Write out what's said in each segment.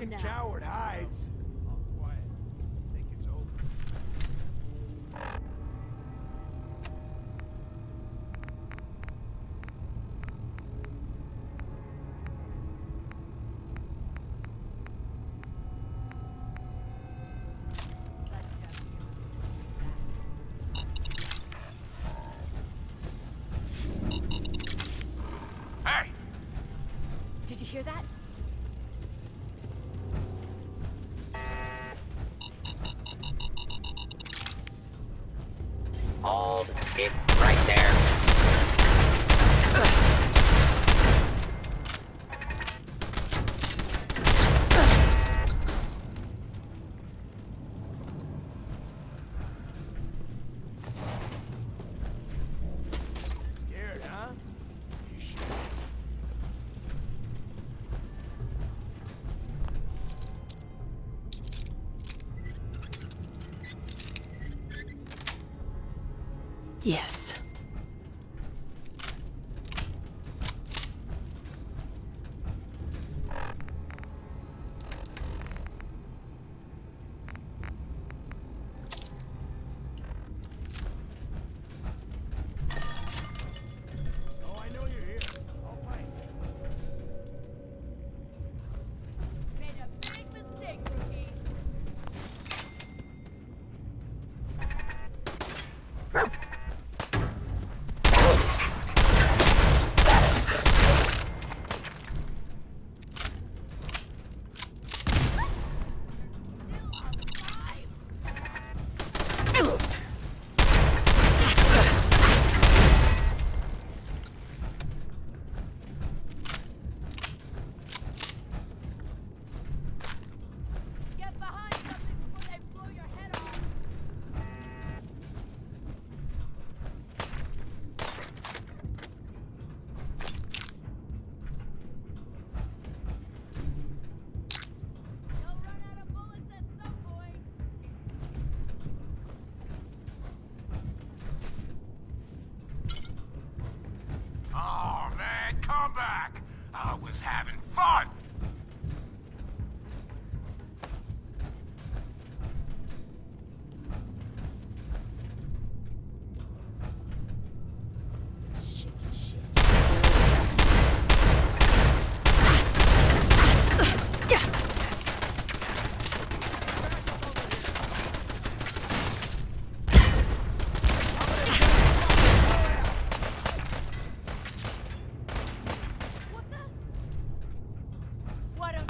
fucking now. coward hides. All quiet. I think it's over. Hey! Did you hear that? Hold it right there. Scared, huh? You should. Yes. Oh, I know you're here. All right. Made a big mistake, rookie. Get behind something before they blow your head off. You'll run out of bullets at some point. Oh, man, come back! I was having fun! Shit, shit. What the? What a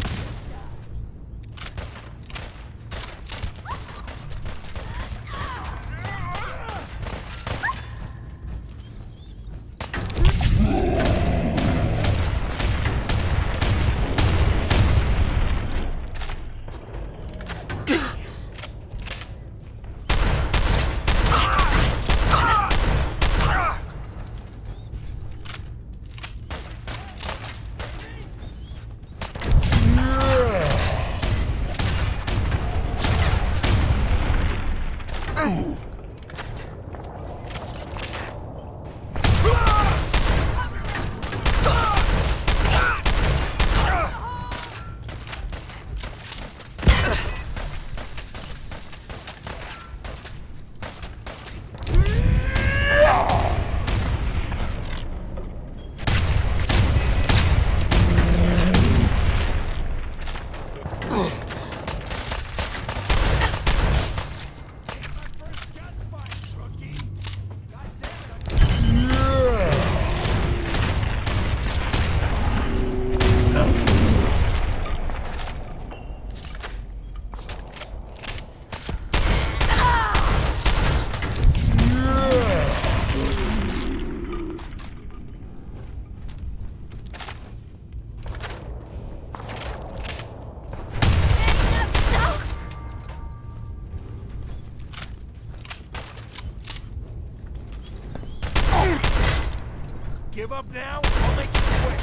Give up now? I'll make it quick.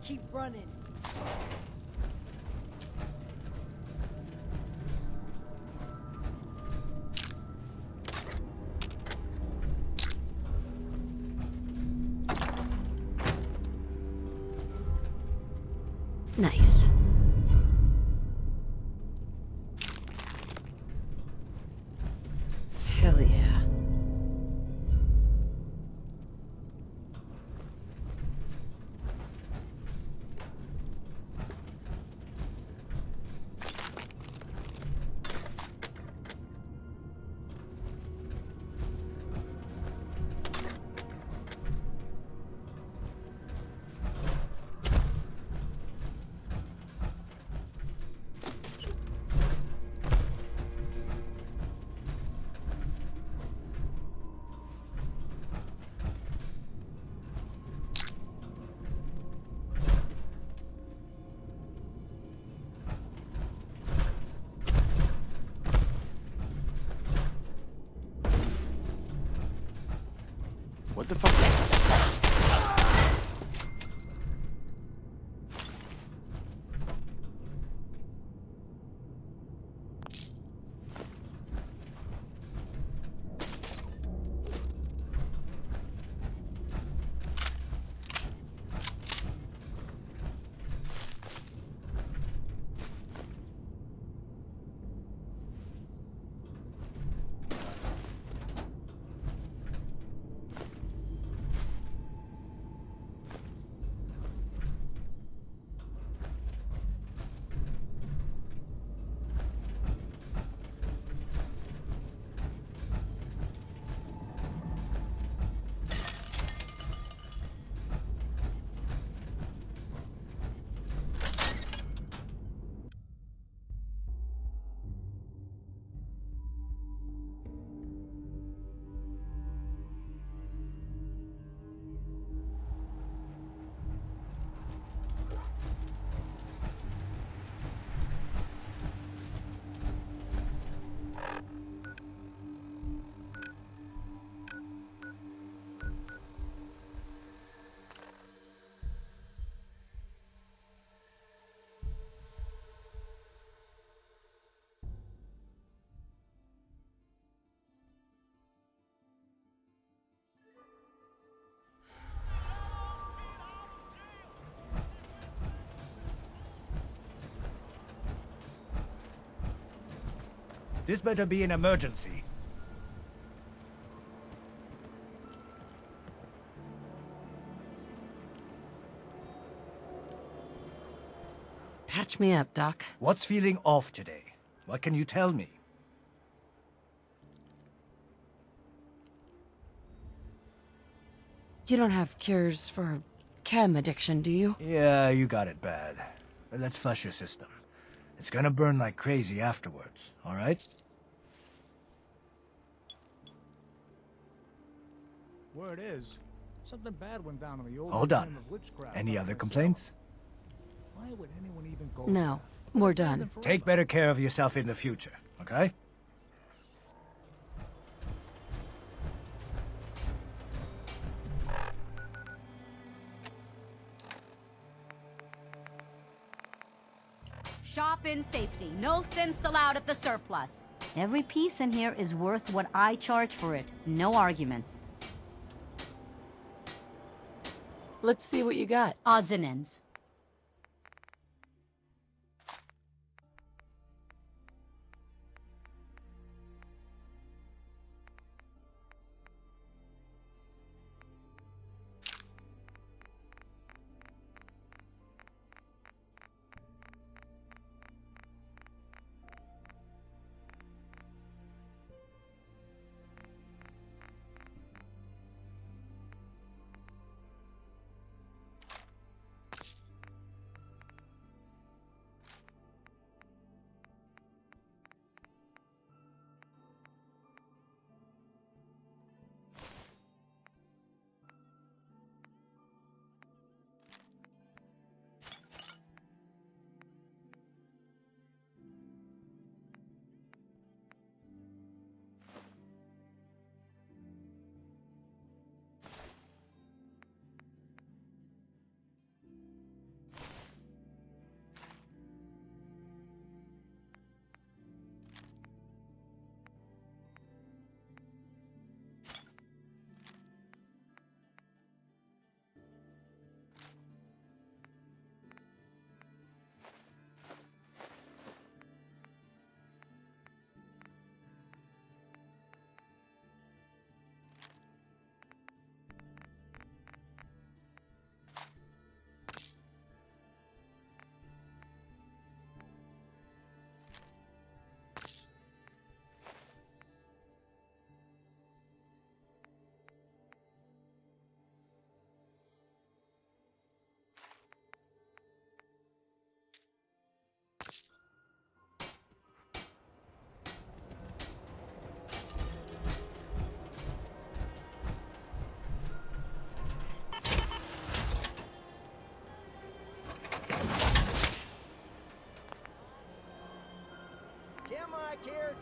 Keep running. Nice. Hell yeah. What the fuck? This better be an emergency. Patch me up, Doc. What's feeling off today? What can you tell me? You don't have cures for chem addiction, do you? Yeah, you got it bad. But let's flush your system. It's gonna burn like crazy afterwards, alright? Word is, something bad went down on the old Hold Museum on. of Witchcraft Any out other in the complaints? cellar. Why would anyone even go No, there? we're It's been done. there forever. Take better care of yourself in the future, okay? Shop in safety. No sense allowed at the surplus. Every piece in here is worth what I charge for it. No arguments. Let's see what you got. Odds and ends.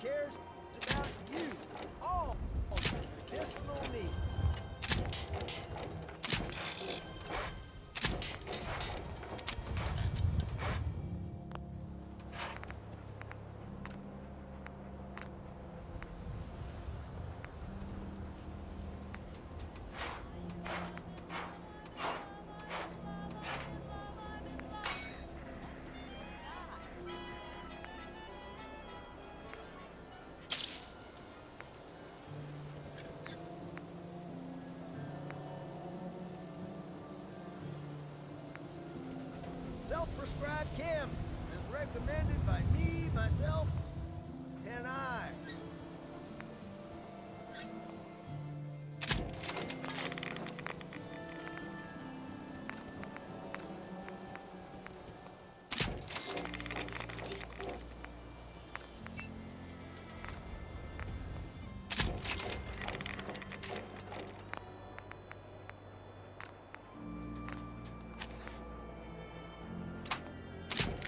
cares about you. All medicinal needs. Self-prescribed chem is recommended by me, myself, and I.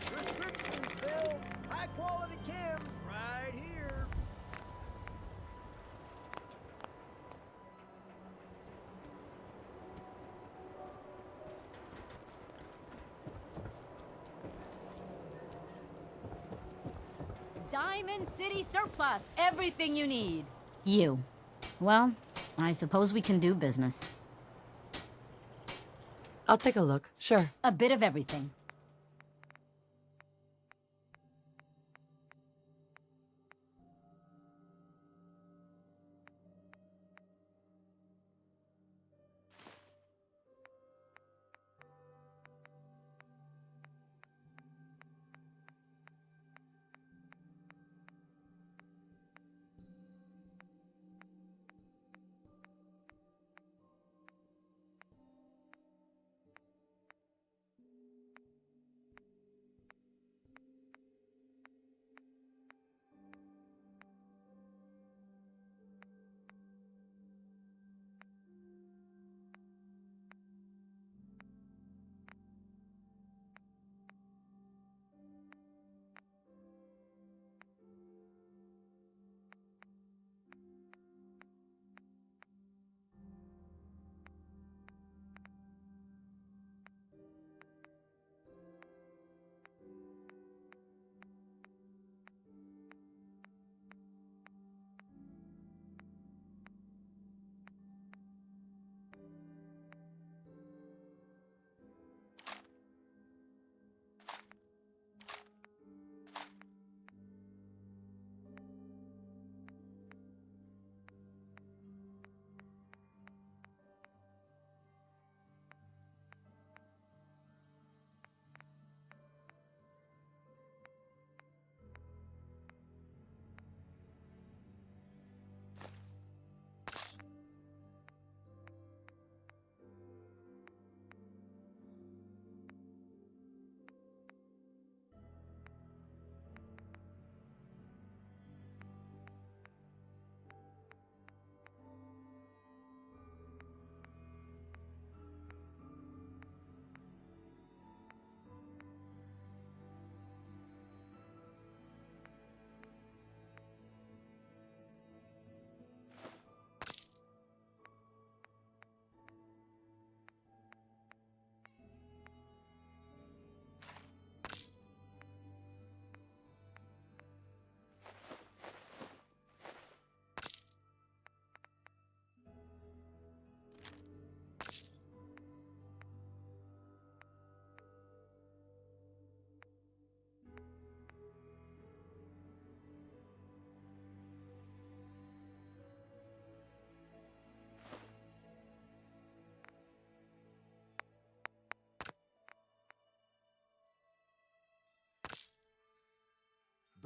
Prescriptions, Bill. High-quality chems right here. Diamond City Surplus. Everything you need. You. Well, I suppose we can do business. I'll take a look, sure. A bit of everything.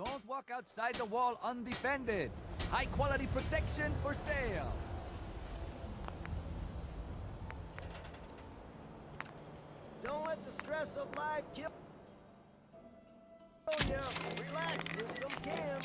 Don't walk outside the wall undefended. High quality protection for sale. Don't let the stress of life kill you. Relax with some chem.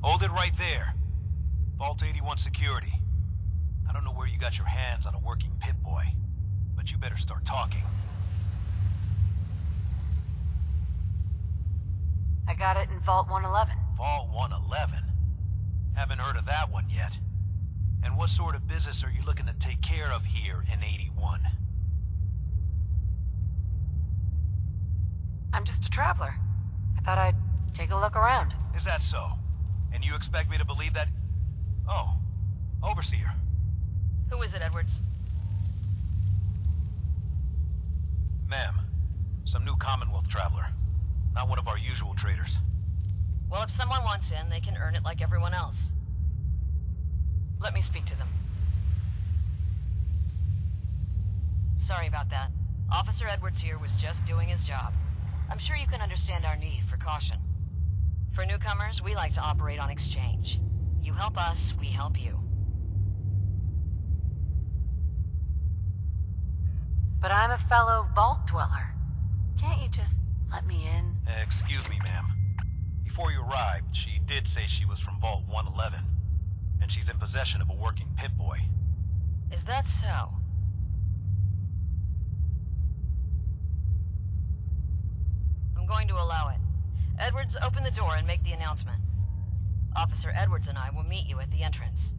Hold it right there. Vault 81 security. I don't know where you got your hands on a working Pip-Boy, but you better start talking. I got it in Vault 111. Vault 111? Haven't heard of that one yet. And what sort of business are you looking to take care of here in 81? I'm just a traveler. I thought I'd take a look around. Is that so? And you expect me to believe that... Oh, Overseer. Who is it, Edwards? Ma'am, some new Commonwealth traveler. Not one of our usual traders. Well, if someone wants in, they can earn it like everyone else. Let me speak to them. Sorry about that. Officer Edwards here was just doing his job. I'm sure you can understand our need for caution. For newcomers, we like to operate on exchange. You help us, we help you. But I'm a fellow Vault Dweller. Can't you just let me in? Excuse me, ma'am. Before you arrived, she did say she was from Vault 111. And she's in possession of a working Pip-Boy. Is that so? I'm going to allow it. Edwards, open the door and make the announcement. Officer Edwards and I will meet you at the entrance.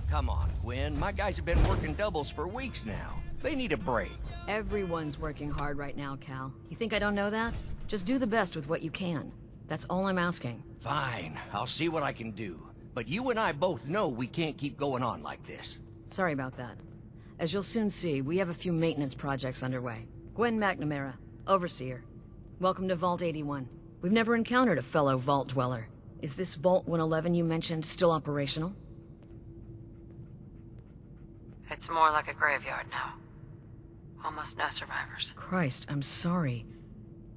Come on, Gwen. My guys have been working doubles for weeks now. They need a break. Everyone's working hard right now, Cal. You think I don't know that? Just do the best with what you can. That's all I'm asking. Fine, I'll see what I can do. But you and I both know we can't keep going on like this. Sorry about that. As you'll soon see, we have a few maintenance projects underway. Gwen McNamara, Overseer. Welcome to Vault 81. We've never encountered a fellow Vault Dweller. Is this Vault 111 you mentioned still operational? It's more like a graveyard now. Almost no survivors. Christ, I'm sorry.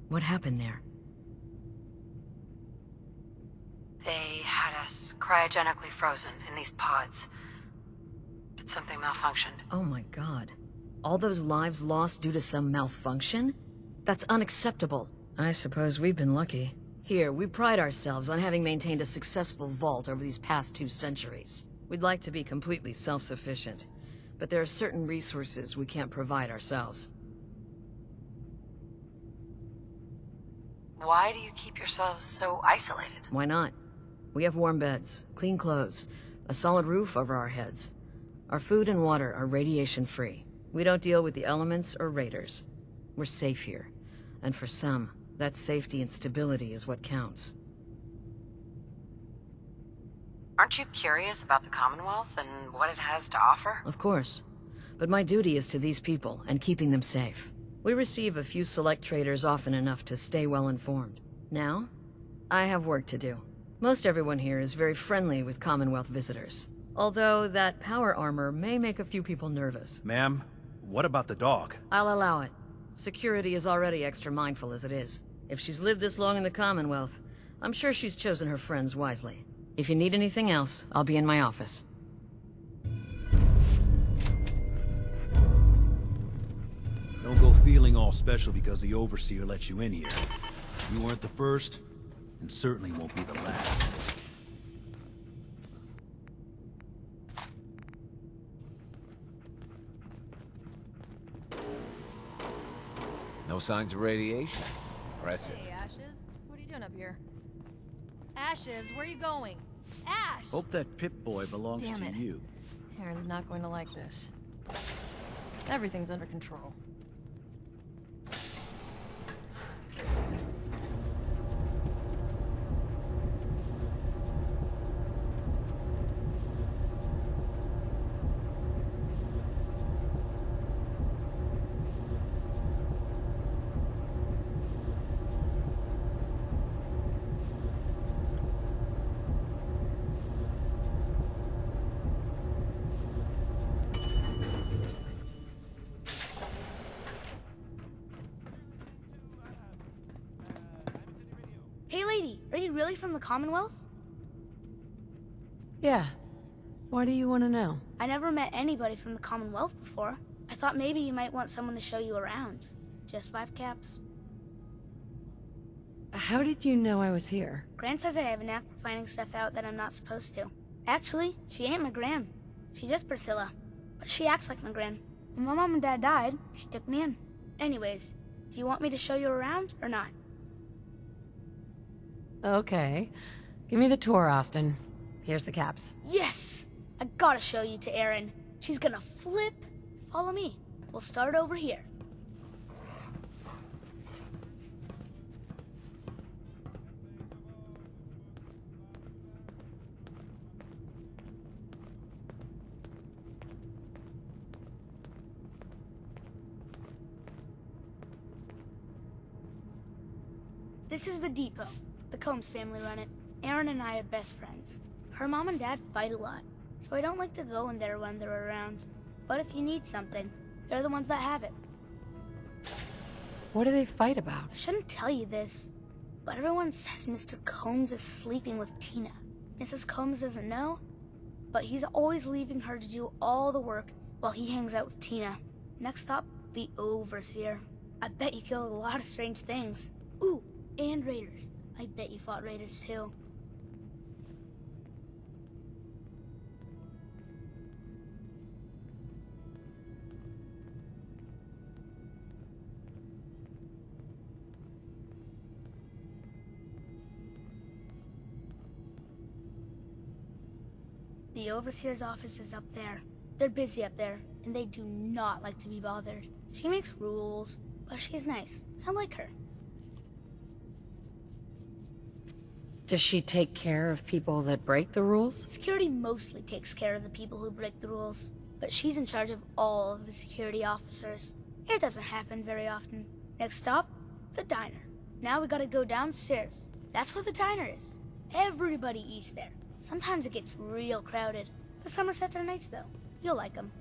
What happened there? They had us cryogenically frozen in these pods. But something malfunctioned. Oh my god. All those lives lost due to some malfunction? That's unacceptable. I suppose we've been lucky. Here, we pride ourselves on having maintained a successful vault over these past 2 centuries. We'd like to be completely self-sufficient, but there are certain resources we can't provide ourselves. Why do you keep yourselves so isolated? Why not? We have warm beds, clean clothes, a solid roof over our heads. Our food and water are radiation-free. We don't deal with the elements or raiders. We're safe here. And for some, that safety and stability is what counts. Aren't you curious about the Commonwealth and what it has to offer? Of course. But my duty is to these people and keeping them safe. We receive a few select traders often enough to stay well informed. Now, I have work to do. Most everyone here is very friendly with Commonwealth visitors. Although that power armor may make a few people nervous. Ma'am, what about the dog? I'll allow it. Security is already extra mindful as it is. If she's lived this long in the Commonwealth, I'm sure she's chosen her friends wisely. If you need anything else, I'll be in my office. Don't go feeling all special because the Overseer let you in here. You weren't the first, and certainly won't be the last. No signs of radiation. Impressive. Hey, Ashes. What are you doing up here? Ashes, where are you going? Ash! Hope that Pip-Boy belongs Damn to it. you. Aaron's not going to like this. Everything's under control. you really from the Commonwealth? Yeah. Why do you want to know? I never met anybody from the Commonwealth before. I thought maybe you might want someone to show you around. Just 5 caps. How did you know I was here? Gran says I have a knack for finding stuff out that I'm not supposed to. Actually, she ain't my Gran. She's just Priscilla. But she acts like my Gran. When my mom and dad died, she took me in. Anyways, do you want me to show you around or not? Okay. Give me the tour, Austin. Here's the caps. Yes! I gotta show you to Erin. She's gonna flip. Follow me. We'll start over here. This is the depot. The Combs family run it. Erin and I are best friends. Her mom and dad fight a lot, so I don't like to go in there when they're around. But if you need something, they're the ones that have it. What do they fight about? I shouldn't tell you this, but everyone says Mr. Combs is sleeping with Tina. Mrs. Combs doesn't know, but he's always leaving her to do all the work while he hangs out with Tina. Next stop, the Overseer. I bet you killed a lot of strange things. Ooh, and raiders. I bet you fought raiders too. The Overseer's office is up there. They're busy up there, and they do not like to be bothered. She makes rules, but she's nice. I like her. Does she take care of people that break the rules? Security mostly takes care of the people who break the rules, but she's in charge of all of the security officers. It doesn't happen very often. Next stop, the diner. Now we gotta go downstairs. That's where the diner is. Everybody eats there. Sometimes it gets real crowded. The Somersets are nice though. You'll like them.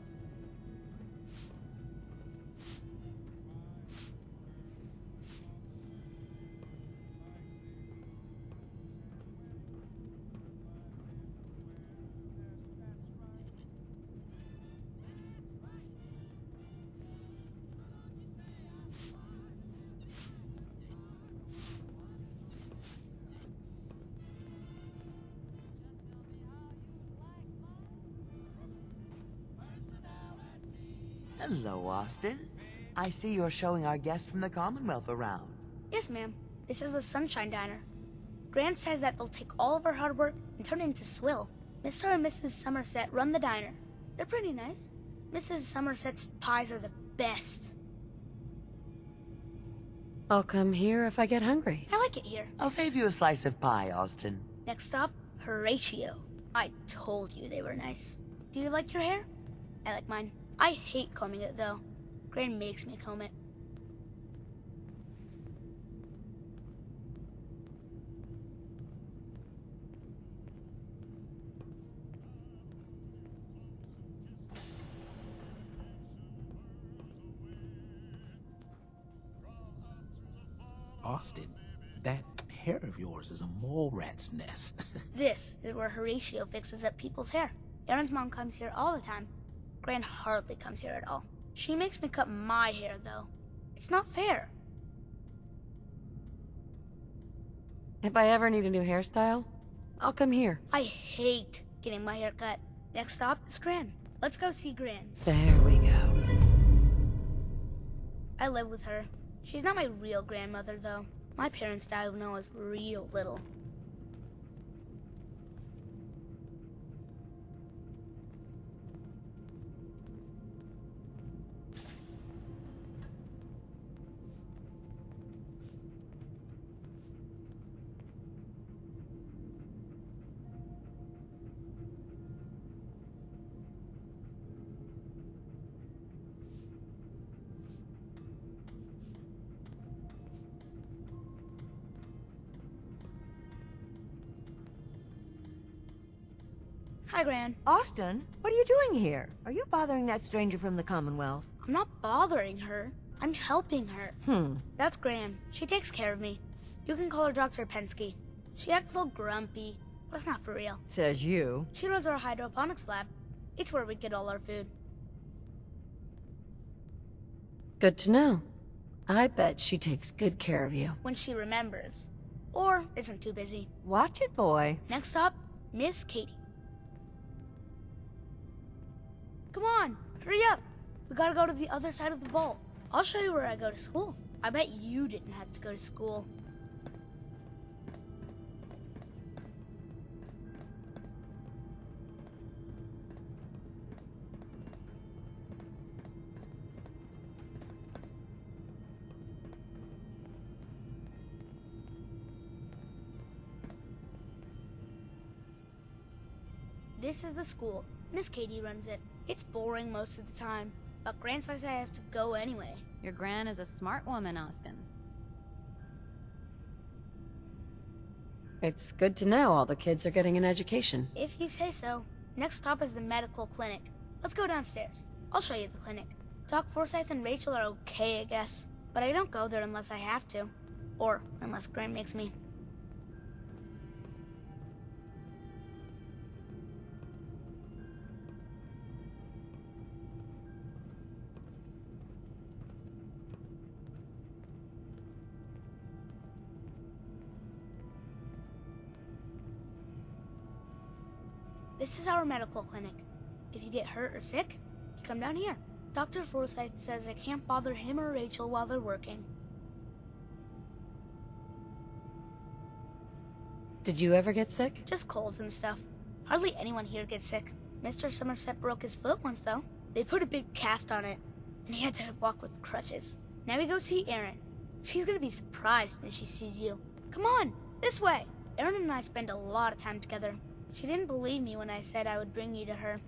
Hello, Austin. I see you're showing our guest from the Commonwealth around. Yes, ma'am. This is the Sunshine Diner. Gran says that they'll take all of our hard work and turn it into swill. Mr. and Mrs. Somerset run the diner. They're pretty nice. Mrs. Somerset's pies are the best. I'll come here if I get hungry. I like it here. I'll save you a slice of pie, Austin. Next stop, Horatio. I told you they were nice. Do you like your hair? I like mine. I hate combing it, though. Gran makes me comb it. Austin, that hair of yours is a mole rat's nest. This is where Horatio fixes up people's hair. Erin's mom comes here all the time. Gran hardly comes here at all. She makes me cut my hair, though. It's not fair. If I ever need a new hairstyle, I'll come here. I hate getting my hair cut. Next stop is Gran. Let's go see Gran. There we go. I live with her. She's not my real grandmother, though. My parents died when I was real little. Hi, Gran. Austin, what are you doing here? Are you bothering that stranger from the Commonwealth? I'm not bothering her. I'm helping her. That's Gran. She takes care of me. You can call her Dr. Pensky. She acts all grumpy, but it's not for real. Says you. She runs our hydroponics lab. It's where we get all our food. Good to know. I bet she takes good care of you. When she remembers. Or isn't too busy. Watch it, boy. Next up, Miss Katie. Come on, hurry up. We gotta go to the other side of the vault. I'll show you where I go to school. I bet you didn't have to go to school. This is the school. Miss Katie runs it. It's boring most of the time, but Gran says I have to go anyway. Your Gran is a smart woman, Austin. It's good to know all the kids are getting an education. If you say so. Next stop is the medical clinic. Let's go downstairs. I'll show you the clinic. Doc Forsyth and Rachel are okay, I guess. But I don't go there unless I have to. Or unless Gran makes me. This is our medical clinic. If you get hurt or sick, you come down here. Dr. Forsyth says I can't bother him or Rachel while they're working. Did you ever get sick? Just colds and stuff. Hardly anyone here gets sick. Mr. Somerset broke his foot once, though. They put a big cast on it, and he had to walk with crutches. Now we go see Erin. She's gonna be surprised when she sees you. Come on, this way. Erin and I spend a lot of time together. She didn't believe me when I said I would bring you to her.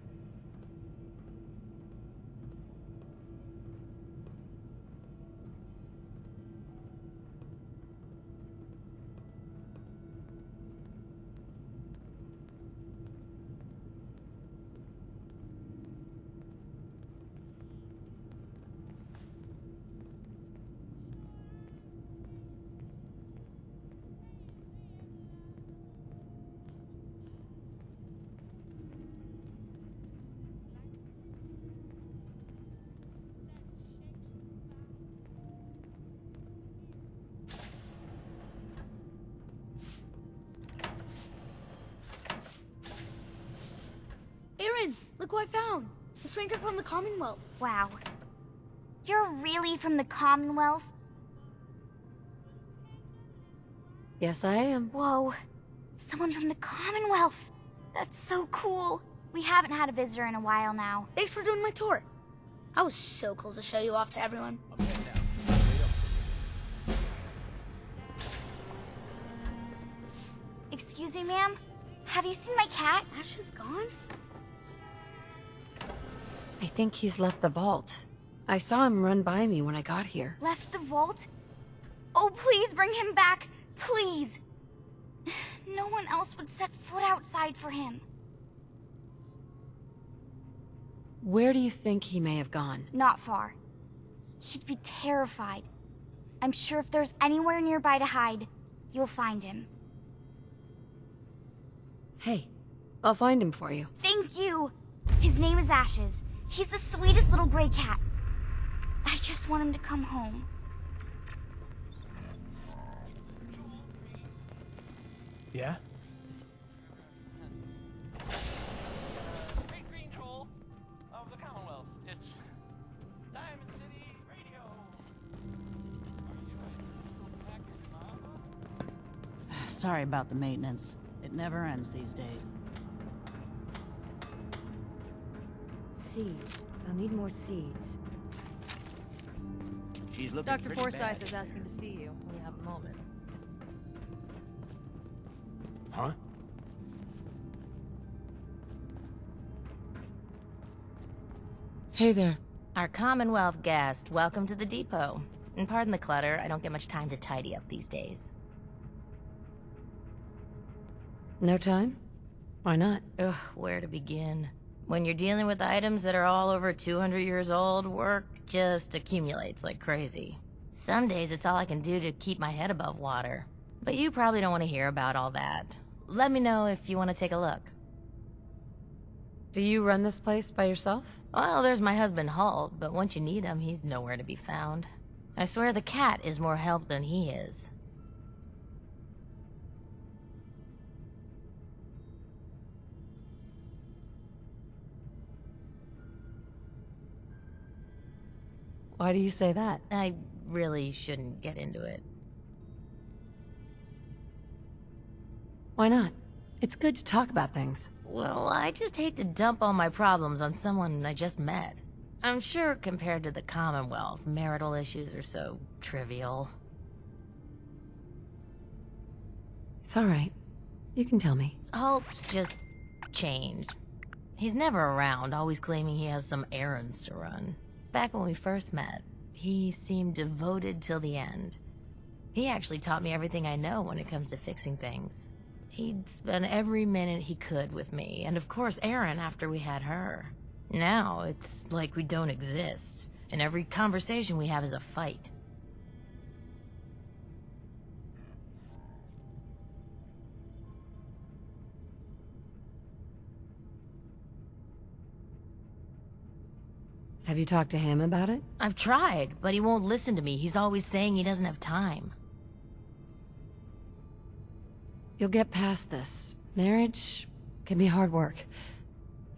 Erin, look who I found. The stranger from the Commonwealth. Wow. You're really from the Commonwealth? Yes, I am. Whoa. Someone from the Commonwealth. That's so cool. We haven't had a visitor in a while now. Thanks for doing my tour. I was so cool to show you off to everyone. Excuse me, ma'am? Have you seen my cat? Ash is gone? I think he's left the vault. I saw him run by me when I got here. Left the vault? Oh, please bring him back. Please. No one else would set foot outside for him. Where do you think he may have gone? Not far. He'd be terrified. I'm sure if there's anywhere nearby to hide, you'll find him. Hey, I'll find him for you. Thank you. His name is Ashes. He's the sweetest little gray cat. I just want him to come home. Yeah? Great green troll of the Commonwealth. It's Diamond City Radio. Sorry about the maintenance. It never ends these days. Seeds. I'll need more seeds. She's looking Dr. pretty Forsyth bad. is asking to see you when you have a moment. Huh? Hey there. Our Commonwealth guest, welcome to the depot. And pardon the clutter, I don't get much time to tidy up these days. No time? Why not? Ugh, where to begin? When you're dealing with items that are all over 200 years old, work just accumulates like crazy. Some days it's all I can do to keep my head above water. But you probably don't want to hear about all that. Let me know if you want to take a look. Do you run this place by yourself? Well, there's my husband Halt, but once you need him, he's nowhere to be found. I swear the cat is more help than he is. Why do you say that? I really shouldn't get into it. Why not? It's good to talk about things. Well, I just hate to dump all my problems on someone I just met. I'm sure compared to the Commonwealth, marital issues are so trivial. It's all right. You can tell me. Halt's just changed. He's never around, always claiming he has some errands to run. Back when we first met, he seemed devoted till the end. He actually taught me everything I know when it comes to fixing things. He'd spend every minute he could with me, and of course Erin after we had her. Now, it's like we don't exist, and every conversation we have is a fight. Have you talked to him about it? I've tried, but he won't listen to me. He's always saying he doesn't have time. You'll get past this. Marriage can be hard work.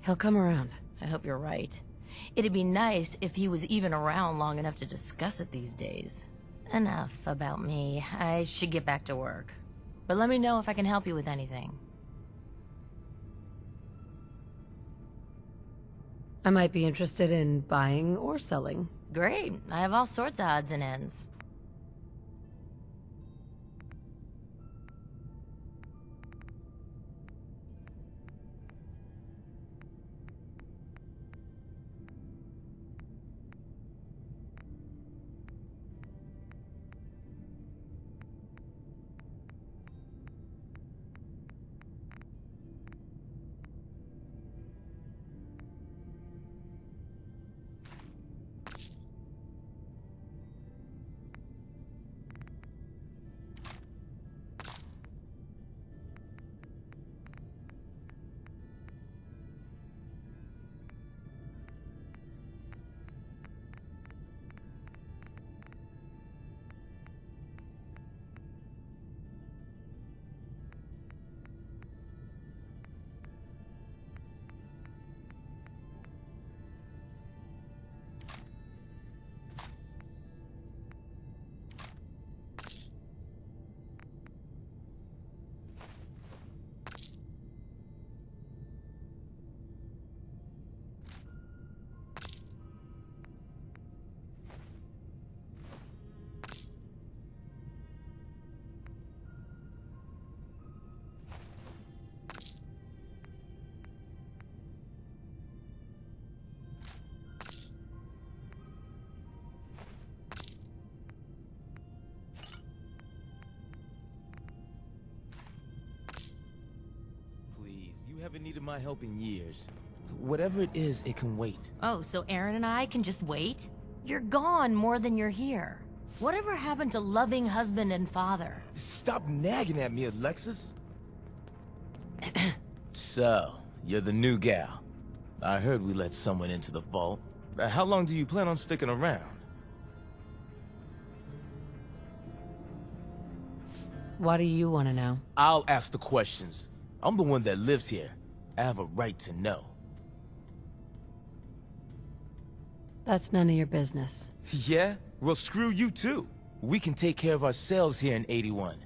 He'll come around. I hope you're right. It'd be nice if he was even around long enough to discuss it these days. Enough about me. I should get back to work. But let me know if I can help you with anything. I might be interested in buying or selling. Great. I have all sorts of odds and ends. You haven't needed my help in years. Whatever it is, it can wait. Oh, so Erin and I can just wait? You're gone more than you're here. Whatever happened to loving husband and father? Stop nagging at me, Alexis. So, you're the new gal. I heard we let someone into the vault. How long do you plan on sticking around? What do you want to know? I'll ask the questions. I'm the one that lives here. I have a right to know. That's none of your business. Yeah? Well, screw you too. We can take care of ourselves here in 81.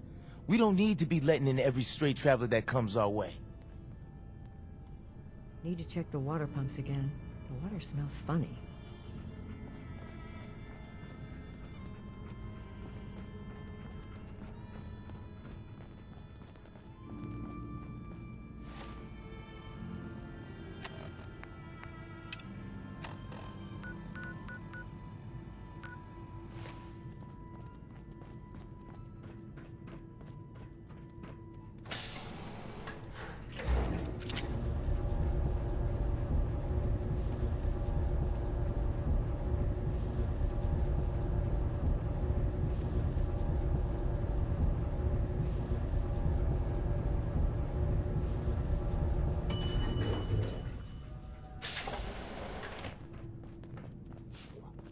We don't need to be letting in every stray traveler that comes our way. Need to check the water pumps again. The water smells funny.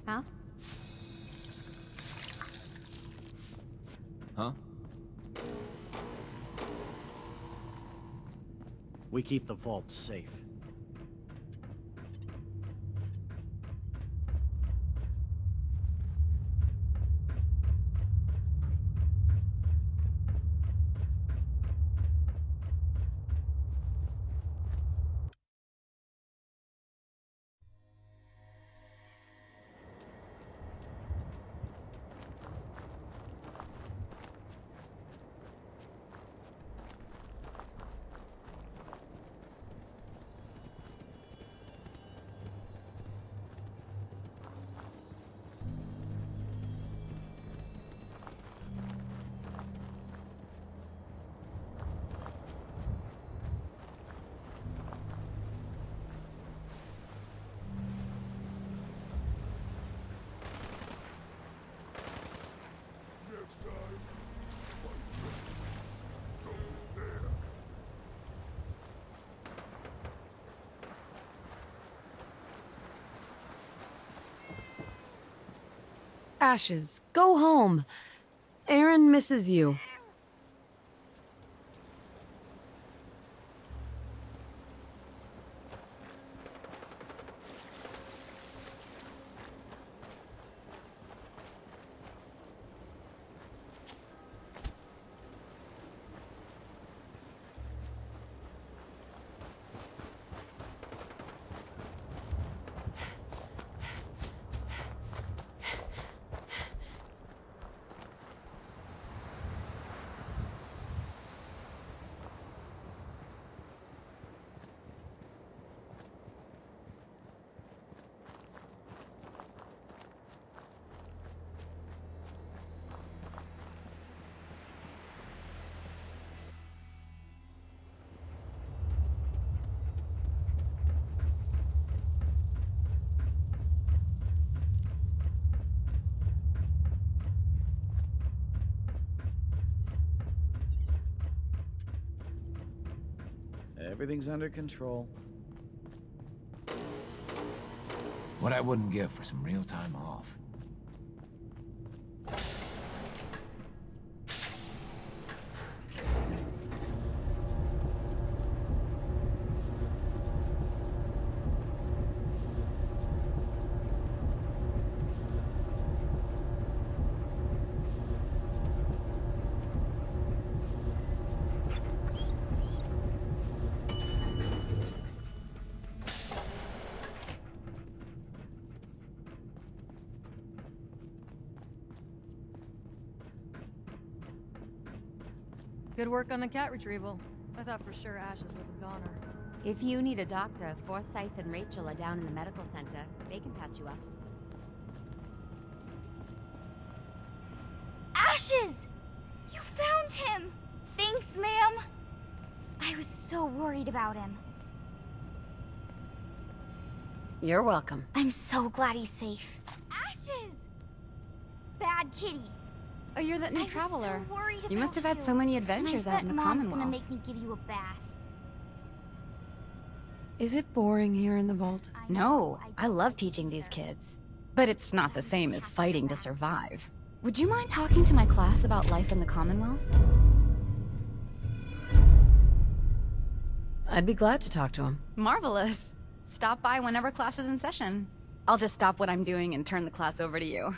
Huh? Huh? We keep the vault safe. Ashes, go home. Aaron misses you. Everything's under control. What I wouldn't give for some real time off. Good work on the cat retrieval. I thought for sure Ashes was a goner. If you need a doctor, Forsyth and Rachel are down in the medical center. They can patch you up. Ashes! You found him! Thanks, ma'am! I was so worried about him. You're welcome. I'm so glad he's safe. Ashes! Bad kitty. Oh, you're that new I was traveler. so worried You must have about had so many adventures and I out in the bet Mom's Commonwealth. gonna make me give you a bath. Is it boring here in the vault? No, I love teaching these kids. But it's not the same as fighting to survive. Would you mind talking to my class about life in the Commonwealth? I'd be glad to talk to him. Marvelous. Stop by whenever class is in session. I'll just stop what I'm doing and turn the class over to you.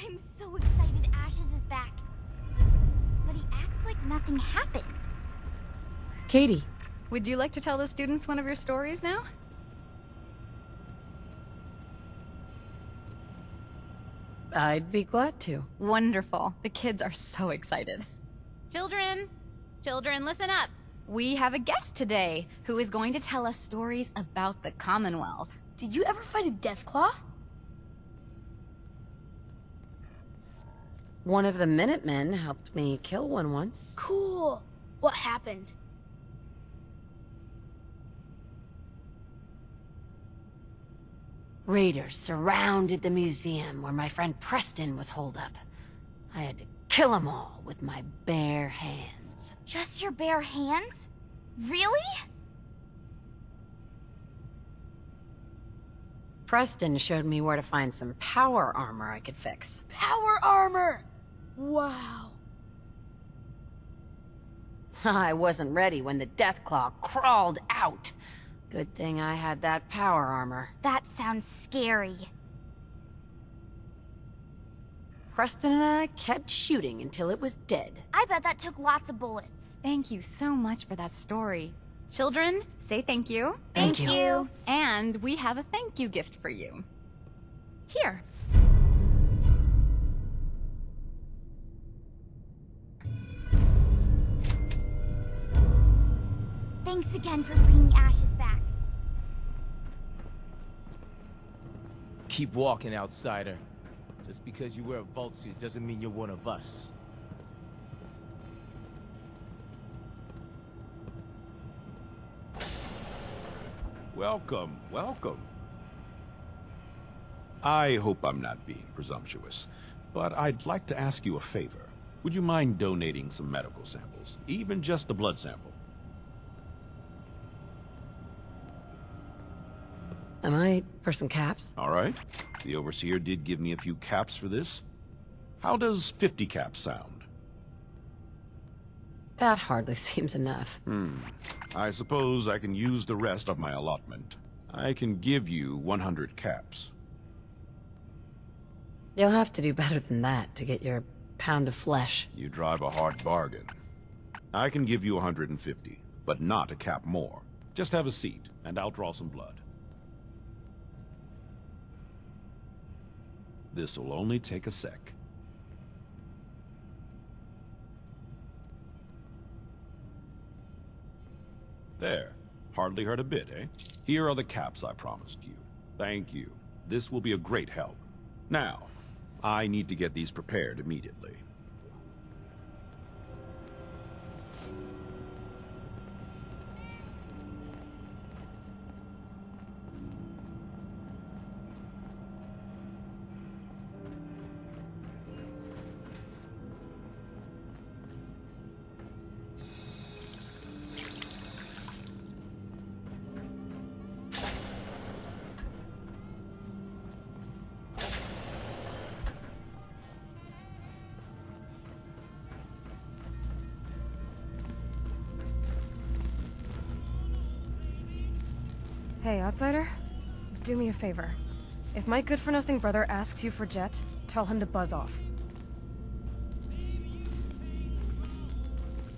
I'm so excited Ashes is back. But he acts like nothing happened. Katie. Would you like to tell the students one of your stories now? I'd be glad to. Wonderful. The kids are so excited. Children! Children, listen up! We have a guest today who is going to tell us stories about the Commonwealth. Did you ever fight a Deathclaw? One of the Minutemen helped me kill one once. Cool. What happened? Raiders surrounded the museum where my friend Preston was holed up. I had to kill them all with my bare hands. Just your bare hands? Really? Preston showed me where to find some power armor I could fix. Power armor! Wow. I wasn't ready when the Deathclaw crawled out. Good thing I had that power armor. That sounds scary. Preston and I kept shooting until it was dead. I bet that took lots of bullets. Thank you so much for that story. Children, say thank you. Thank you. And we have a thank you gift for you. Here. Thanks again for bringing Ashes back. Keep walking, outsider. Just because you wear a vault suit doesn't mean you're one of us. Welcome, welcome. I hope I'm not being presumptuous, but I'd like to ask you a favor. Would you mind donating some medical samples, even just a blood sample? Am I for some caps? All right. The Overseer did give me a few caps for this. How does 50 caps sound? That hardly seems enough. I suppose I can use the rest of my allotment. I can give you 100 caps. You'll have to do better than that to get your pound of flesh. You drive a hard bargain. I can give you 150, but not a cap more. Just have a seat, and I'll draw some blood. This'll only take a sec. There. Hardly hurt a bit, eh? Here are the caps I promised you. Thank you. This will be a great help. Now, I need to get these prepared immediately. Hey, outsider. Do me a favor. If my good-for-nothing brother asks you for Jet, tell him to buzz off.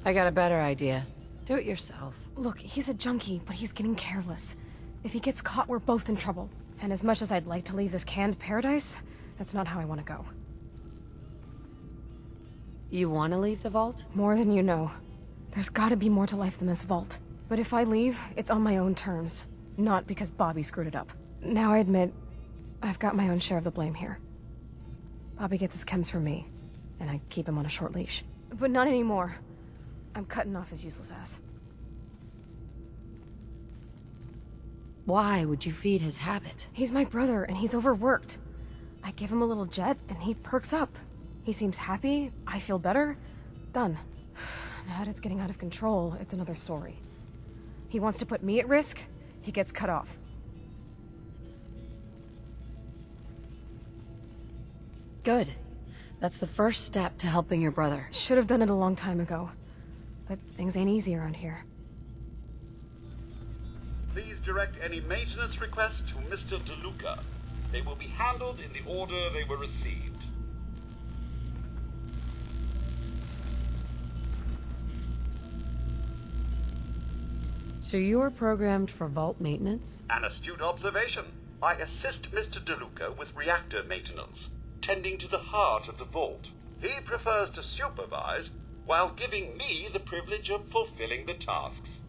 I got a better idea. Do it yourself. Look, he's a junkie, but he's getting careless. If he gets caught, we're both in trouble. And as much as I'd like to leave this canned paradise, that's not how I want to go. You want to leave the vault? More than you know. There's gotta be more to life than this vault. But if I leave, it's on my own terms. Not because Bobby screwed it up. Now I admit, I've got my own share of the blame here. Bobby gets his chems from me, and I keep him on a short leash. But not anymore. I'm cutting off his useless ass. Why would you feed his habit? He's my brother, and he's overworked. I give him a little Jet, and he perks up. He seems happy, I feel better. Done. Now that it's getting out of control, it's another story. He wants to put me at risk, he gets cut off. Good. That's the first step to helping your brother. Should have done it a long time ago. But things ain't easy around here. Please direct any maintenance requests to Mr. DeLuca. They will be handled in the order they were received. So you're programmed for vault maintenance? An astute observation. I assist Mr. DeLuca with reactor maintenance, tending to the heart of the vault. He prefers to supervise, while giving me the privilege of fulfilling the tasks.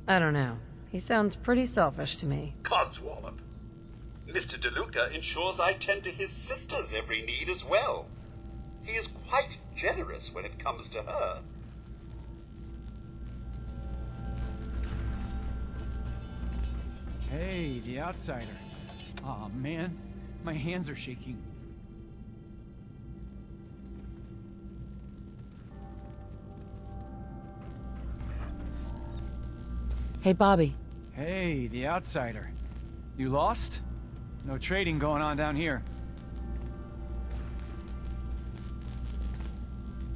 I don't know. He sounds pretty selfish to me. Codswallop. Mr. DeLuca ensures I tend to his sister's every need as well. He is quite generous when it comes to her. Hey, the outsider. Aw, man. My hands are shaking. Hey, Bobby. Hey, the outsider. You lost? No trading going on down here.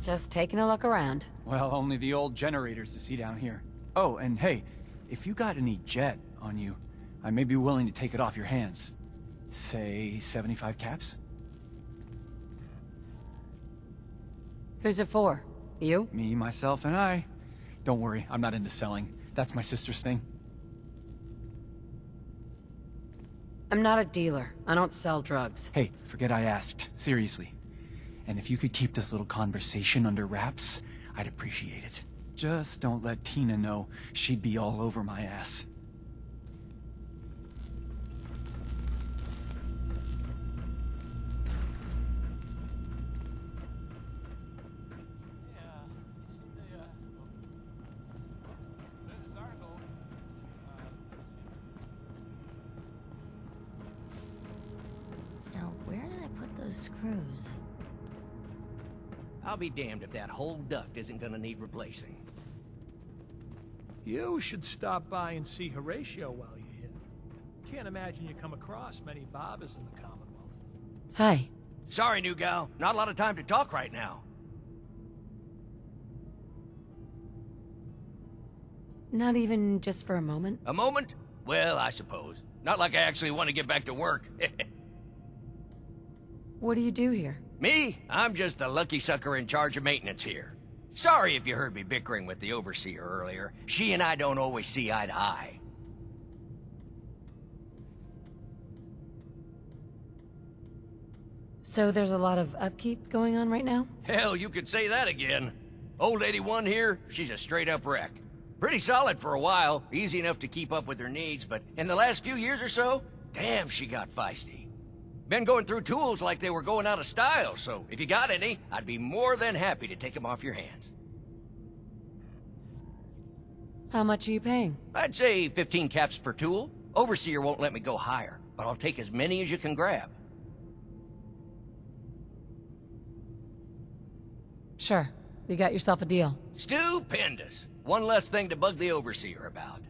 Just taking a look around. Well, only the old generators to see down here. Oh, and hey, if you got any jet on you, I may be willing to take it off your hands. Say 75 caps? Who's it for? You? Me, myself, and I. Don't worry, I'm not into selling. That's my sister's thing. I'm not a dealer. I don't sell drugs. Hey, forget I asked. Seriously. And if you could keep this little conversation under wraps, I'd appreciate it. Just don't let Tina know. She'd be all over my ass. Now, where did I put those screws? I'll be damned if that whole duct isn't gonna need replacing. You should stop by and see Horatio while you're here. Can't imagine you come across many barbers in the Commonwealth. Hi. Sorry, new gal. Not a lot of time to talk right now. Not even just for a moment? A moment? Well, I suppose. Not like I actually want to get back to work. What do you do here? Me? I'm just the lucky sucker in charge of maintenance here. Sorry if you heard me bickering with the overseer earlier. She and I don't always see eye to eye. So there's a lot of upkeep going on right now? Hell, you could say that again. Old 81 here, she's a straight-up wreck. Pretty solid for a while, easy enough to keep up with her needs, but in the last few years or so, damn, she got feisty. Been going through tools like they were going out of style, so if you got any, I'd be more than happy to take them off your hands. How much are you paying? I'd say 15 caps per tool. Overseer won't let me go higher, but I'll take as many as you can grab. Sure. You got yourself a deal. Stupendous. One less thing to bug the Overseer about.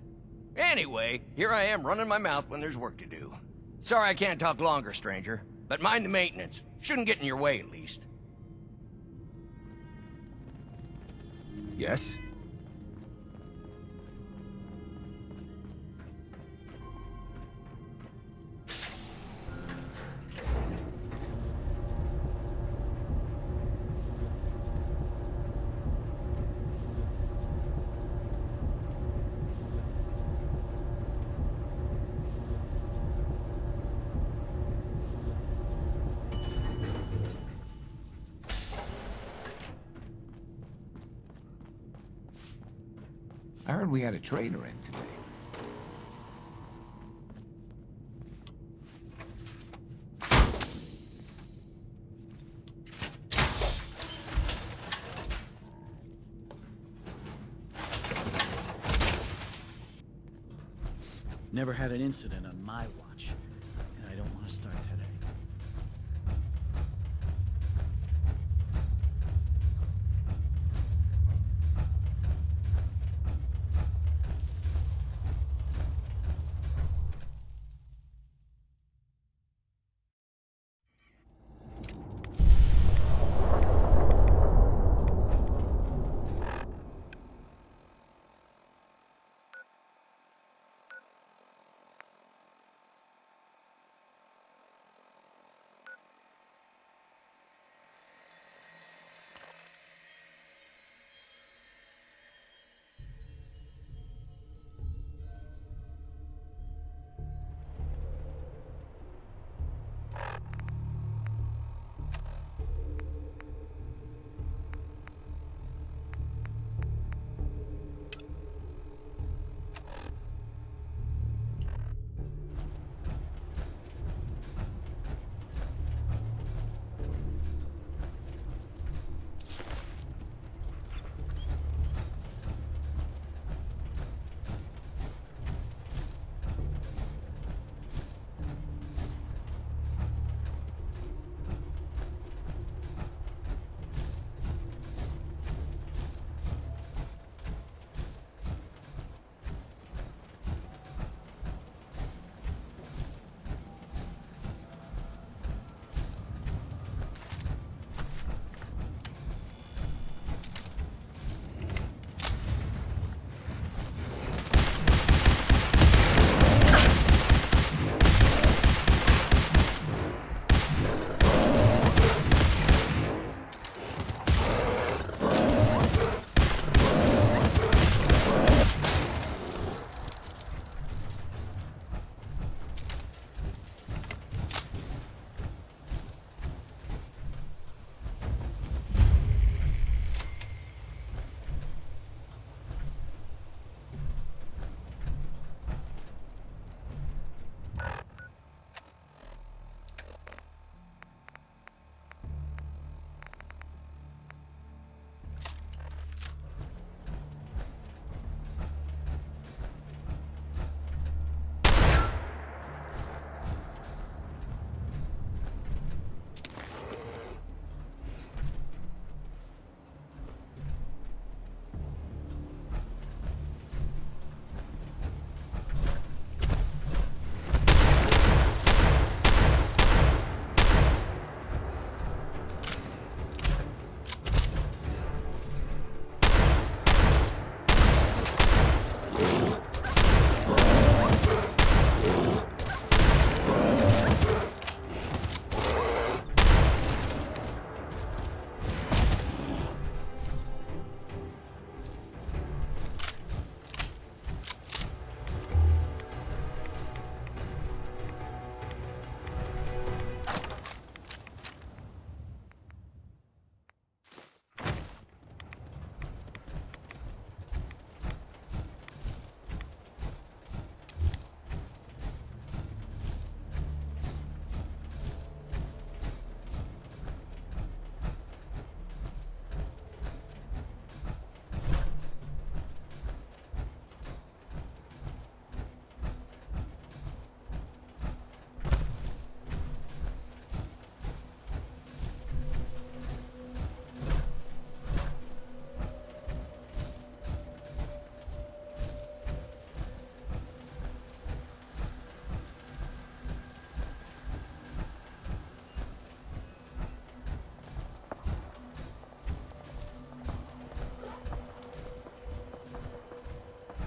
Anyway, here I am running my mouth when there's work to do. Sorry I can't talk longer, stranger, but mind the maintenance. Shouldn't get in your way, at least. Yes? I heard we had a trader in today. Never had an incident on my watch, and I don't want to start today.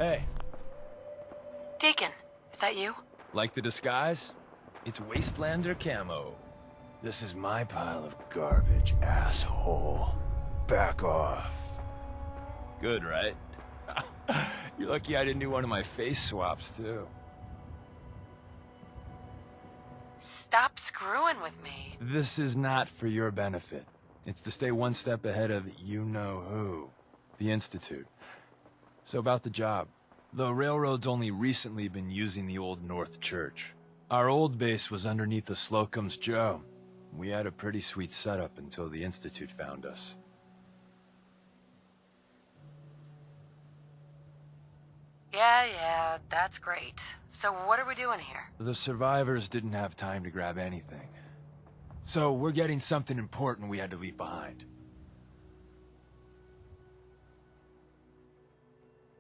Hey. Deacon, is that you? Like the disguise? It's Wastelander camo. This is my pile of garbage, asshole. Back off. Good, right? You're lucky I didn't do one of my face swaps, too. Stop screwing with me. This is not for your benefit. It's to stay one step ahead of you-know-who. The Institute. So about the job. The railroad's only recently been using the Old North Church. Our old base was underneath the Slocum's Joe. We had a pretty sweet setup until the Institute found us. Yeah, that's great. So what are we doing here? The survivors didn't have time to grab anything. So we're getting something important we had to leave behind.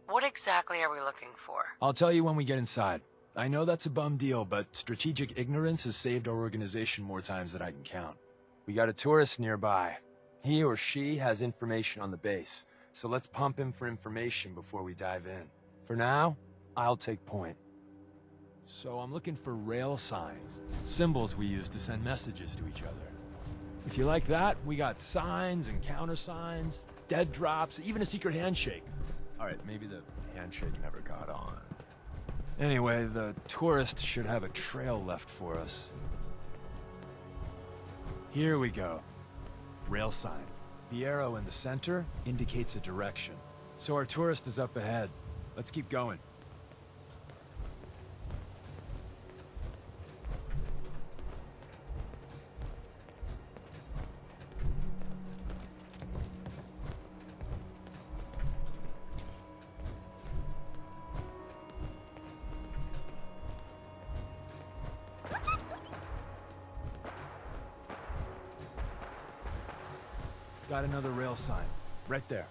What exactly are we looking for? I'll tell you when we get inside. I know that's a bum deal, but strategic ignorance has saved our organization more times than I can count. We got a tourist nearby. He or she has information on the base, so let's pump him for information before we dive in. For now, I'll take point. So I'm looking for rail signs, symbols we use to send messages to each other. If you like that, we got signs and countersigns, dead drops, even a secret handshake. All right, maybe the handshake never got on. Anyway, the tourist should have a trail left for us. Here we go. Rail sign. The arrow in the center indicates a direction. So our tourist is up ahead. Let's keep going. Got another rail sign. Right there.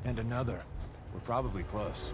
And another. We're probably close.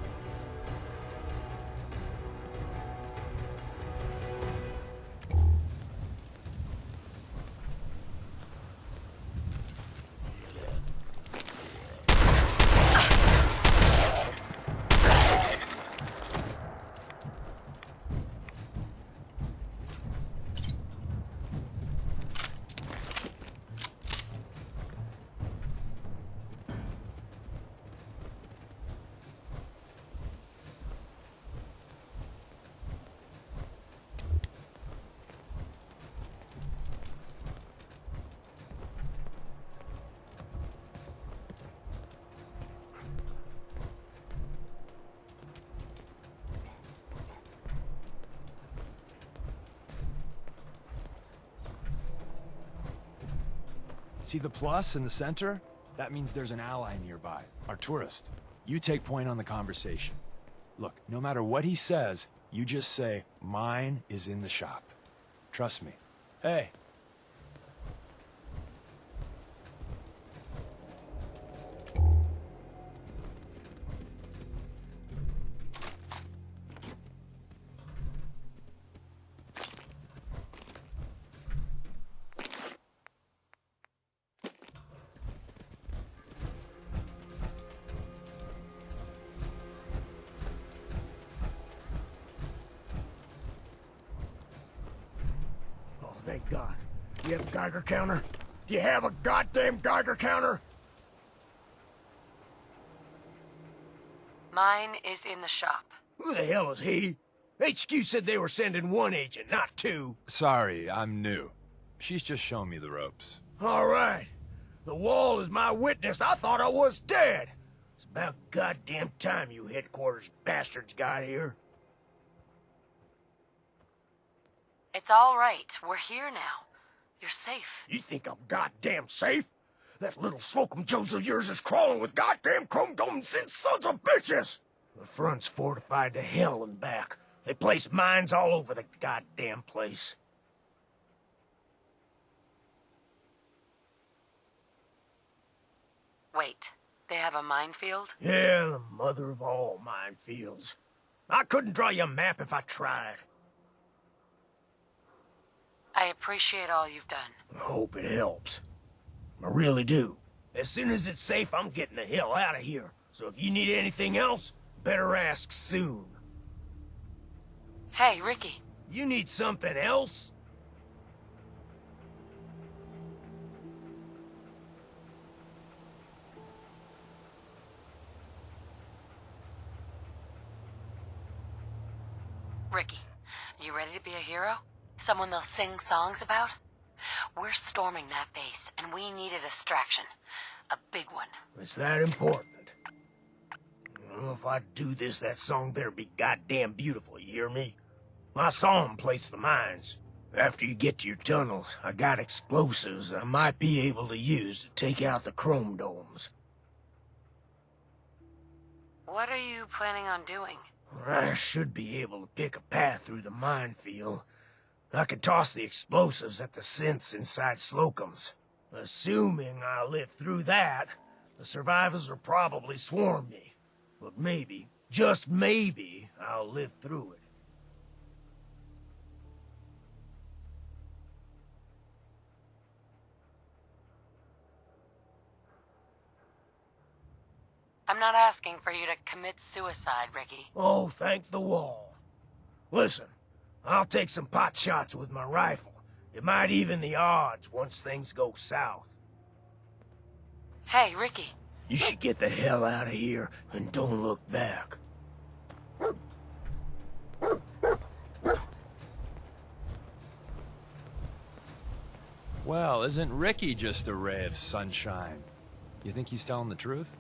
See the plus in the center? That means there's an ally nearby, our tourist. You take point on the conversation. Look, no matter what he says, you just say, mine is in the shop. Trust me. Hey. Thank God. Do you have a Geiger counter? Do you have a goddamn Geiger counter? Mine is in the shop. Who the hell is he? HQ said they were sending one agent, not two. Sorry, I'm new. She's just showing me the ropes. All right. The wall is my witness. I thought I was dead. It's about goddamn time you headquarters bastards got here. It's all right. We're here now. You're safe. You think I'm goddamn safe? That little Slocum Joes of yours is crawling with goddamn chrome domes and sons of bitches! The front's fortified to hell and back. They place mines all over the goddamn place. Wait, they have a minefield? Yeah, the mother of all minefields. I couldn't draw you a map if I tried. I appreciate all you've done. I hope it helps. I really do. As soon as it's safe, I'm getting the hell out of here. So if you need anything else, better ask soon. Hey, Ricky. You need something else? Ricky, you ready to be a hero? Someone they'll sing songs about? We're storming that base, and we need a distraction. A big one. It's that important. Well, if I do this, that song better be goddamn beautiful, you hear me? I saw 'em place the mines. After you get to your tunnels, I got explosives I might be able to use to take out the chrome domes. What are you planning on doing? I should be able to pick a path through the minefield. I could toss the explosives at the synths inside Slocum's. Assuming I live through that, the survivors will probably swarm me. But maybe, just maybe, I'll live through it. I'm not asking for you to commit suicide, Ricky. Oh, thank the wall. Listen, I'll take some pot shots with my rifle. It might even the odds once things go south. Hey, Ricky. You should get the hell out of here and don't look back. Well, isn't Ricky just a ray of sunshine? You think he's telling the truth?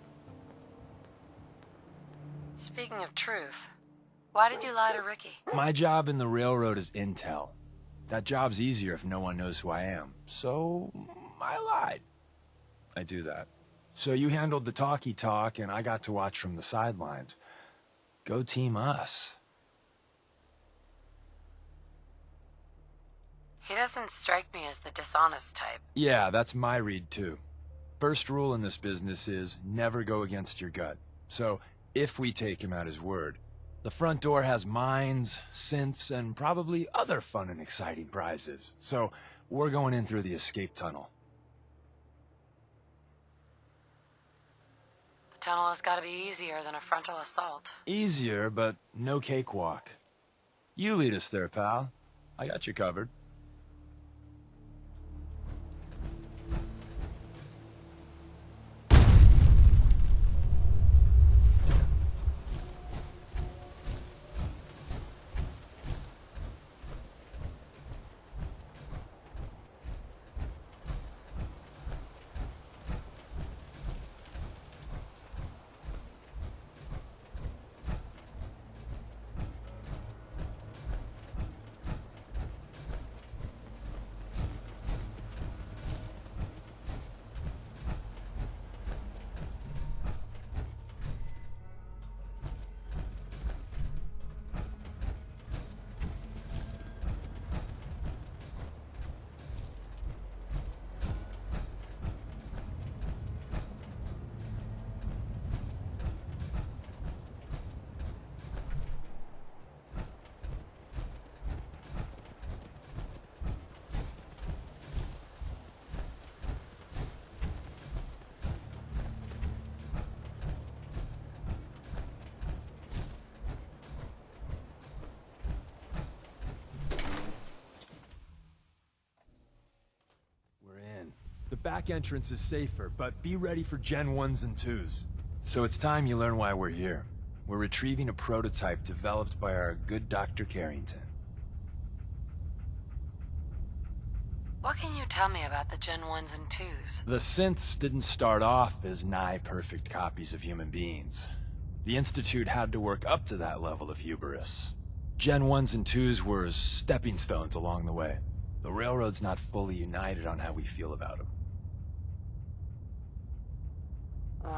Speaking of truth, why did you lie to Ricky? My job in the railroad is intel. That job's easier if no one knows who I am. So, I lied. I do that. So you handled the talky talk, and I got to watch from the sidelines. Go team us. He doesn't strike me as the dishonest type. Yeah, that's my read too. First rule in this business is never go against your gut. So, if we take him at his word, the front door has mines, synths, and probably other fun and exciting prizes. So, we're going in through the escape tunnel. The tunnel has got to be easier than a frontal assault. Easier, but no cakewalk. You lead us there, pal. I got you covered. back entrance is safer, but be ready for Gen 1s and 2s. So it's time you learn why we're here. We're retrieving a prototype developed by our good Dr. Carrington. What can you tell me about the Gen 1s and 2s? The synths didn't start off as nigh-perfect copies of human beings. The Institute had to work up to that level of hubris. Gen 1s and 2s were stepping stones along the way. The Railroad's not fully united on how we feel about them.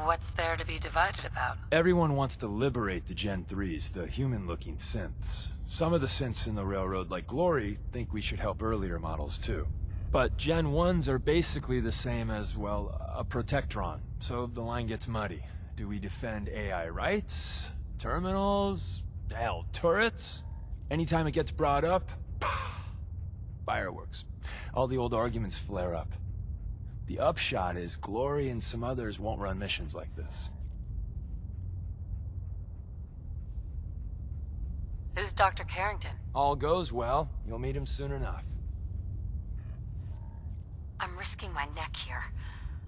What's there to be divided about? Everyone wants to liberate the Gen 3s, the human-looking synths. Some of the synths in the Railroad, like Glory, think we should help earlier models too. But Gen 1s are basically the same as, well, a Protectron, so the line gets muddy. Do we defend AI rights? Terminals? Hell, turrets? Anytime it gets brought up, fireworks. All the old arguments flare up. The upshot is Glory and some others won't run missions like this. Who's Dr. Carrington? All goes well, you'll meet him soon enough. I'm risking my neck here.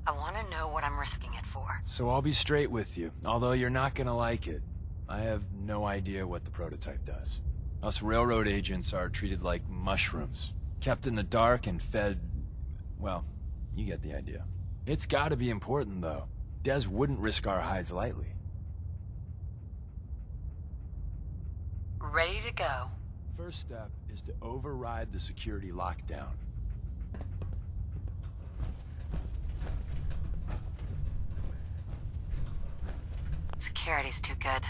I want to know what I'm risking it for. So I'll be straight with you, although you're not gonna like it. I have no idea what the prototype does. Us Railroad agents are treated like mushrooms. Kept in the dark and fed... well, you get the idea. It's gotta be important, though. Des wouldn't risk our hides lightly. Ready to go. First step is to override the security lockdown. Security's too good.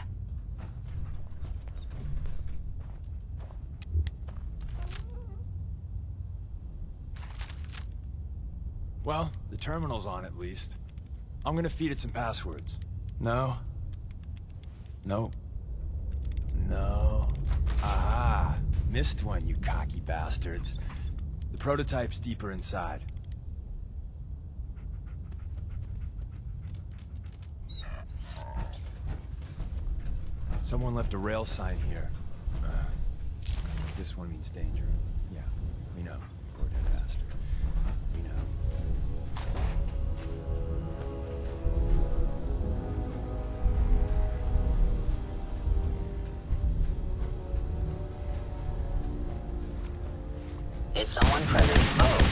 Well, the terminal's on at least. I'm gonna feed it some passwords. No. Nope. No. Ah, missed one, you cocky bastards. The prototype's deeper inside. Someone left a rail sign here. This one means danger. Yeah, we know. Poor dead bastard. We know. Is someone present? Oh.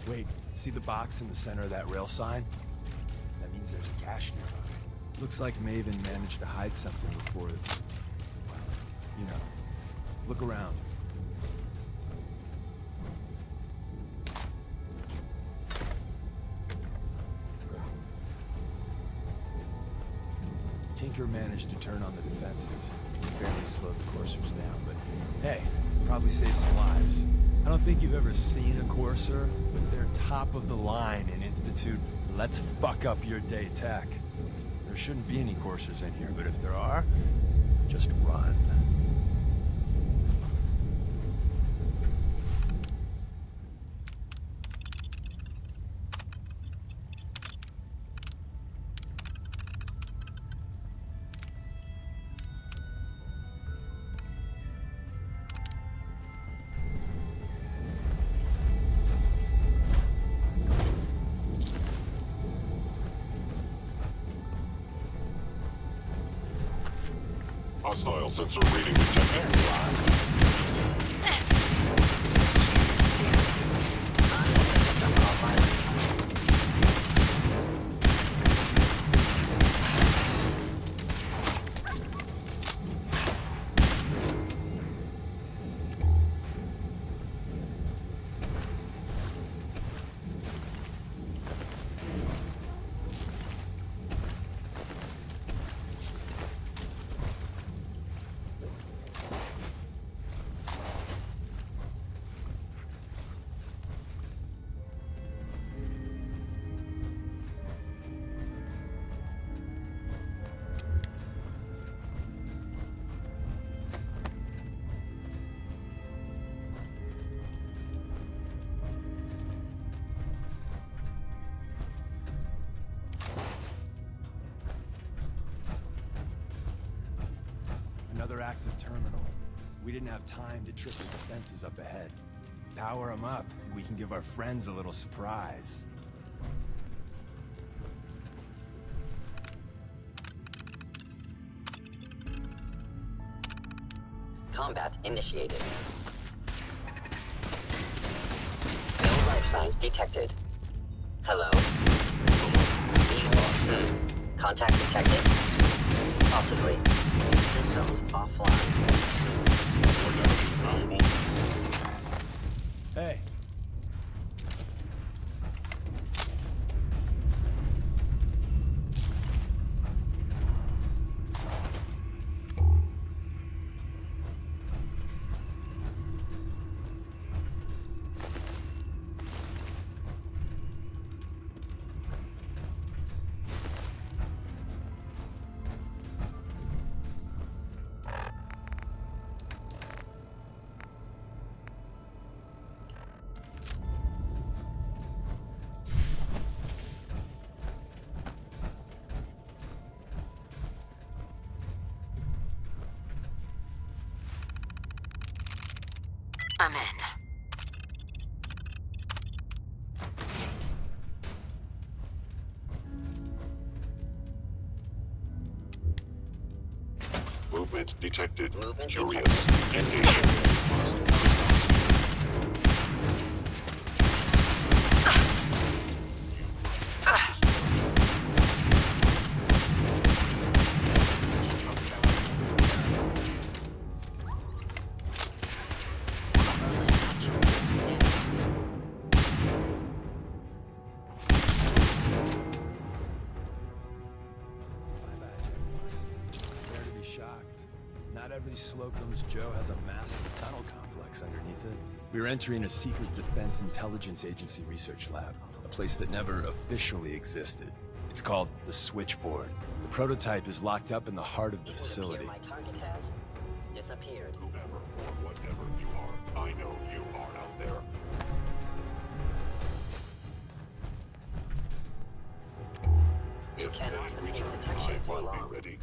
Wait, see the box in the center of that rail sign? That means there's a cache nearby. Looks like Maven managed to hide something before it... well, you know. Look around. Tinker managed to turn on the defenses. Barely slowed the coursers down, but hey, probably saved some lives. I don't think you've ever seen a courser, but they're top of the line in Institute let's fuck up your day tech. There shouldn't be any coursers in here, but if there are, just run. Hostile sensor reading detected. another active terminal. We didn't have time to triple the defenses up ahead. Power them up, and we can give our friends a little surprise. Combat initiated. No life signs detected. Hello? Contact detected? Possibly. Systems offline. Hey. I'm in. Movement detected. Movement Curious. detected. Engage. Prepare to be shocked. Not every Slocum's Joe has a massive tunnel complex underneath it. We're entering a secret Defense Intelligence Agency research lab, a place that never officially existed. It's called the Switchboard. The prototype is locked up in the heart of the facility. My target has disappeared. Whoever or whatever you are, I know you are out there. You If cannot they escape return, detection I for will long. be ready.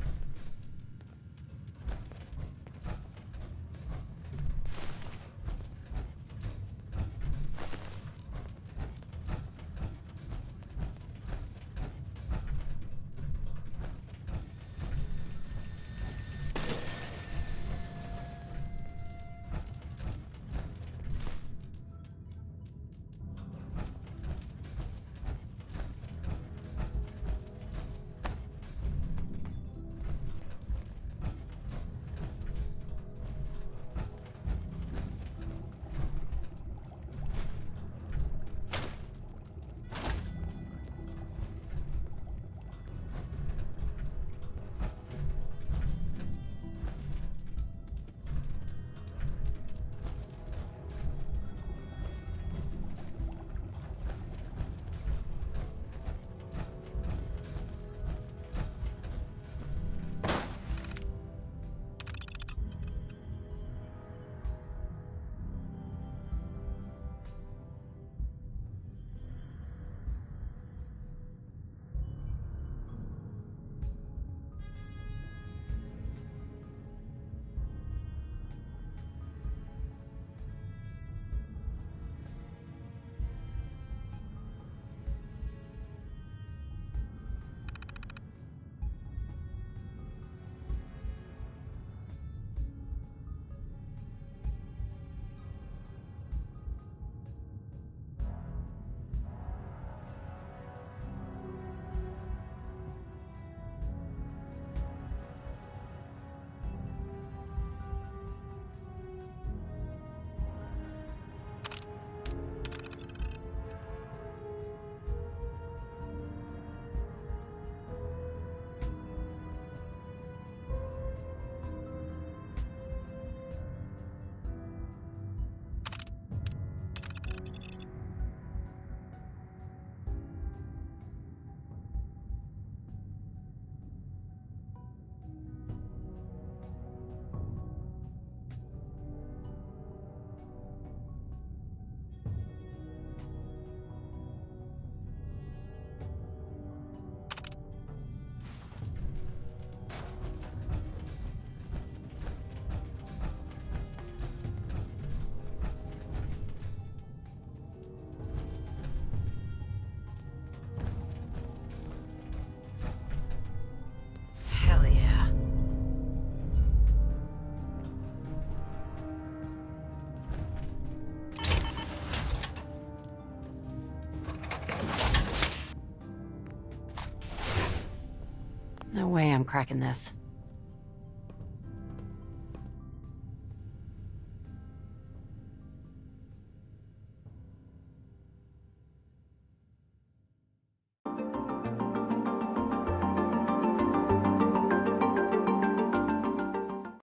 No way I'm cracking this.